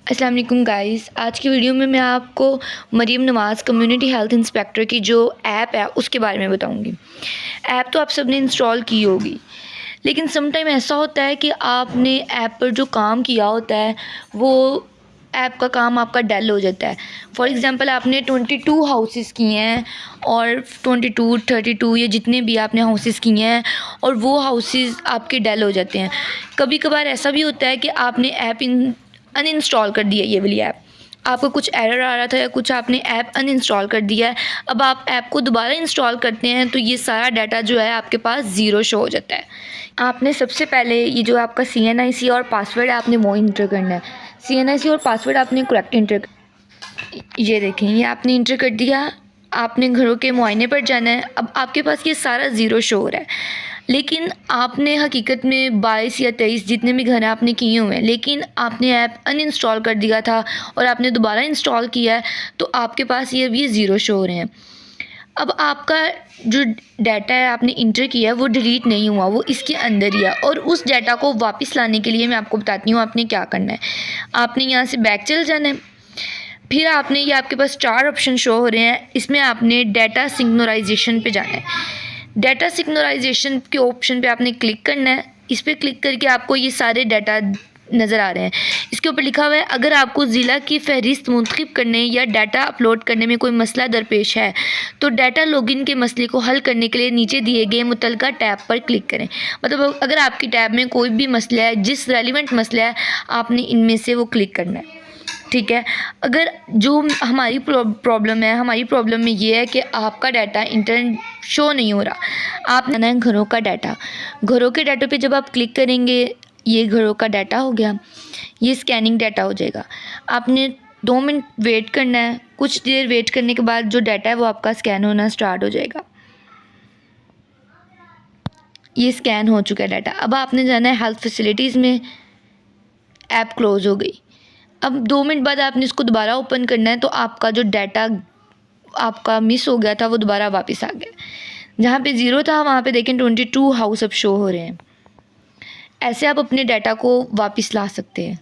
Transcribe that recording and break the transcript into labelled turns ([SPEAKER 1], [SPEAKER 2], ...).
[SPEAKER 1] अस्सलाम वालेकुम गाइस। आज की वीडियो में मैं आपको मरीम नवाज़ कम्युनिटी हेल्थ इंस्पेक्टर की जो ऐप है उसके बारे में बताऊंगी। ऐप तो आप सब ने इंस्टॉल की होगी, लेकिन सम टाइम ऐसा होता है कि आपने ऐप पर जो काम किया होता है वो ऐप का काम आपका डल हो जाता है। फॉर एग्ज़ाम्पल आपने 22 हाउसेस किए हैं और 22, 32 ये जितने भी आपने हाउसेस किए हैं और वो हाउसेस आपके डल हो जाते हैं। कभी कभार ऐसा भी होता है कि आपने ऐप अनइंस्टॉल कर दिया, ये वाली ऐप आपको कुछ एरर आ रहा था या कुछ आपने ऐप अनइंस्टॉल कर दिया है। अब आप ऐप को दोबारा इंस्टॉल करते हैं तो ये सारा डाटा जो है आपके पास ज़ीरो शो हो जाता है। आपने सबसे पहले ये जो आपका CNIC और पासवर्ड है आपने वो इंटर करना है। CNIC और पासवर्ड आपने करेक्ट इंटर, ये देखें ये आपने इंटर कर दिया। आपने घरों के मुआयने पर जाना है। अब आपके पास ये सारा ज़ीरो शो हो रहा है, लेकिन आपने हकीकत में 22 या 23 जितने भी घर हैं आपने किए हुए हैं, लेकिन आपने ऐप अनइंस्टॉल कर दिया था और आपने दोबारा इंस्टॉल किया है तो आपके पास ये भी ज़ीरो शो हो रहे हैं। अब आपका जो डाटा है आपने इंटर किया है वो डिलीट नहीं हुआ, वो इसके अंदर ही है। और उस डाटा को वापस लाने के लिए मैं आपको बताती हूँ आपने क्या करना है। आपने यहाँ से बैक चल जाना है, फिर आपने ये आपके पास 4 ऑप्शन शो हो रहे हैं, इसमें आपने डाटा सिंक्रोनाइजेशन पे जाना है। डाटा सिंक्रोनाइजेशन के ऑप्शन पे आपने क्लिक करना है। इस पर क्लिक करके आपको ये सारे डाटा नज़र आ रहे हैं। इसके ऊपर लिखा हुआ है अगर आपको ज़िला की फ़हरिस्त मुंतखब करने या डाटा अपलोड करने में कोई मसला दरपेश है तो डाटा लॉगिन के मसले को हल करने के लिए नीचे दिए गए मुतलका टैब पर क्लिक करें। मतलब अगर आपकी टैब में कोई भी मसला है, जिस रेलिवेंट मसला है, आपने इनमें से वो क्लिक करना है। ठीक है। अगर जो हमारी प्रॉब्लम है, हमारी प्रॉब्लम में ये है कि आपका डाटा इंटरनेट शो नहीं हो रहा। आप ना घरों का डाटा, घरों के डाटा पे जब आप क्लिक करेंगे ये घरों का डाटा हो गया, ये स्कैनिंग डाटा हो जाएगा। आपने 2 मिनट वेट करना है। कुछ देर वेट करने के बाद जो डाटा है वो आपका स्कैन होना स्टार्ट हो जाएगा। ये स्कैन हो चुका है डाटा। अब आपने जाना है हेल्थ फैसिलिटीज़ में, ऐप क्लोज़ हो गई। अब 2 मिनट बाद आपने इसको दोबारा ओपन करना है तो आपका जो डाटा आपका मिस हो गया था वो दोबारा वापस आ गया। जहाँ पे ज़ीरो था वहाँ पे देखें 22 हाउस अब शो हो रहे हैं। ऐसे आप अपने डाटा को वापस ला सकते हैं।